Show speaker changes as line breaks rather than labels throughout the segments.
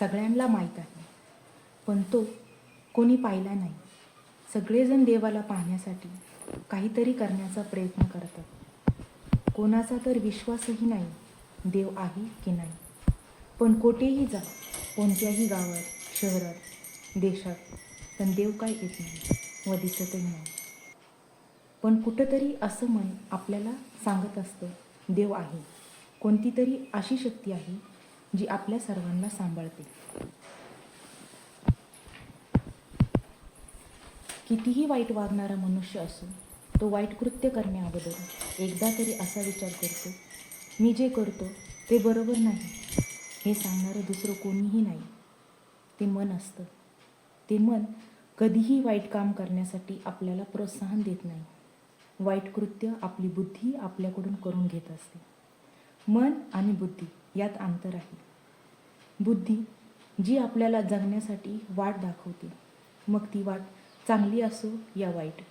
सगळ्यांना माहीत आहे, पण तो कोणी पाहिला नाही. सगळेजण देवाला पाहण्यासाठी काहीतरी करण्याचा प्रयत्न करतात. कोणाचा तर विश्वासही नाही देव आहे की नाही. पण कोठेही जा, कोणत्याही गावात, शहरात, देशात, पण देव काय येत नाही व दिसतही नाही. पण कुठंतरी असं मन आपल्याला सांगत असतं देव आहे. कोणती तरी अशी शक्ती आहे जी आपल्या सर्वांना सांभाळते. कितीही वाईट वागणारा मनुष्य असो, तो वाईट कृत्य करण्याअगोदर एकदा तरी असा विचार करतो, मी जे करतो ते बरोबर नाही. हे सांगणारं दुसरं कोणीही नाही, ते मन असतं. ते मन कधीही वाईट काम करण्यासाठी आपल्याला प्रोत्साहन देत नाही. वाईट कृत्य आपली बुद्धी आपल्याकडून करून घेत असते. मन आणि बुद्धी यात अंतर आहे. बुद्धी जी आपल्याला जगण्यासाठी वाट दाखवते, मग ती वाट चांगली असो या वाईट.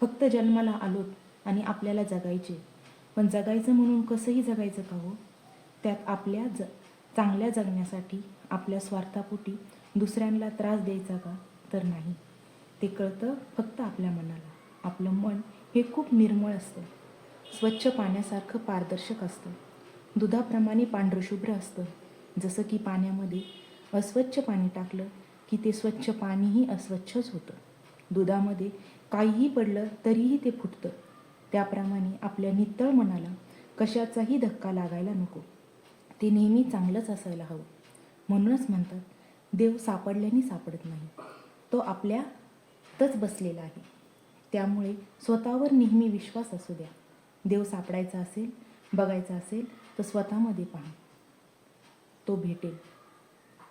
फक्त जन्माला आलोत आणि आपल्याला जगायचे, पण जगायचं म्हणून कसंही जगायचं का हो? त्यात आपल्या चांगल्या जगण्यासाठी आपल्या स्वार्थापोटी दुसऱ्यांना त्रास द्यायचा का? तर नाही. ते कळतं फक्त आपल्या मनाला. आपलं मन हे खूप निर्मळ असतं, स्वच्छ पाण्यासारखं पारदर्शक असतं, दुधाप्रमाणे पांढरशुभ्र असतं. जसं की पाण्यामध्ये अस्वच्छ पाणी टाकलं की ते स्वच्छ पाणीही अस्वच्छच होतं. दुधामध्ये काहीही पडलं तरीही ते फुटतं. त्याप्रमाणे आपल्या नितळ मनाला कशाचाही धक्का लागायला नको. ते नेहमी चांगलंच असायला हवं. म्हणूनच म्हणतात, देव सापडल्याने सापडत नाही, तो आपल्यातच बसलेला आहे. त्यामुळे स्वतःवर नेहमी विश्वास असू द्या. देव सापडायचा असेल, बघायचा असेल तर स्वतःमध्ये पहा, तो भेटेल.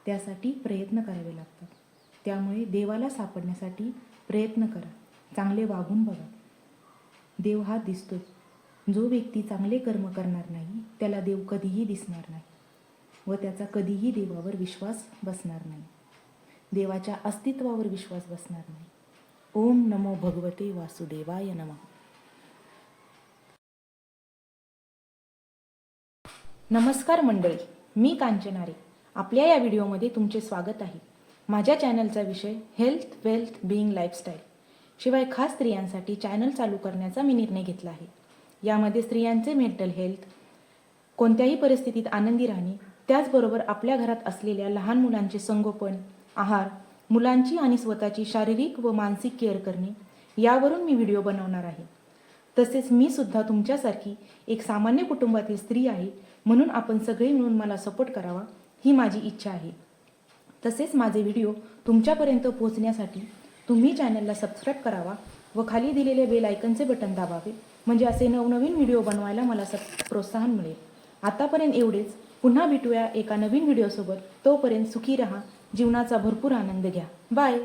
त्यासाठी प्रयत्न करावे लागतात. त्यामुळे देवाला सापडण्यासाठी प्रयत्न करा. चांगले वागून बघा. देव हा दिसतोच. जो व्यक्ती चांगले कर्म करणार नाही त्याला देव कधीही दिसणार नाही व त्याचा कधीही देवावर विश्वास बसणार नाही. देवाच्या अस्तित्वावर विश्वास बसणार नाही. ओम नमो भगवते वासुदेवाय नमः. नमस्कार मंडळी, मी कांचनारे. आपल्या या व्हिडिओमध्ये तुमचे स्वागत आहे. माझ्या चॅनलचा विषय हेल्थ, वेल्थ, बीइंग, लाईफस्टाईल. शिवाय खास स्त्रियांसाठी चॅनल चालू करण्याचा मी निर्णय घेतला आहे. यामध्ये स्त्रियांचे मेंटल हेल्थ, कोणत्याही परिस्थितीत आनंदी राहणे, त्याचबरोबर आपल्या घरात असलेल्या लहान मुलांचे संगोपन, आहार, मुलांची आणि स्वतःची शारीरिक व मानसिक केअर करणे, यावरून मी व्हिडिओ बनवणार आहे. तसेच मी सुद्धा तुमच्यासारखी एक सामान्य कुटुंबातील स्त्री आहे, म्हणून आपण सगळे मिळून मला सपोर्ट करावा ही माझी इच्छा आहे. तसेच माझे व्हिडिओ तुमच्यापर्यंत पोहोचण्यासाठी तुम्ही चॅनलला सबस्क्राईब करावा व खाली दिलेले बेल आयकनचे बटन दाबावे, म्हणजे असे नवनवीन व्हिडिओ बनवायला मला प्रोत्साहन मिळेल. आतापर्यंत एवढेच. पुन्हा भेटूया एका नवीन व्हिडिओसोबत. तोपर्यंत सुखी रहा, जीवनाचा भरपूर आनंद घ्या. बाय.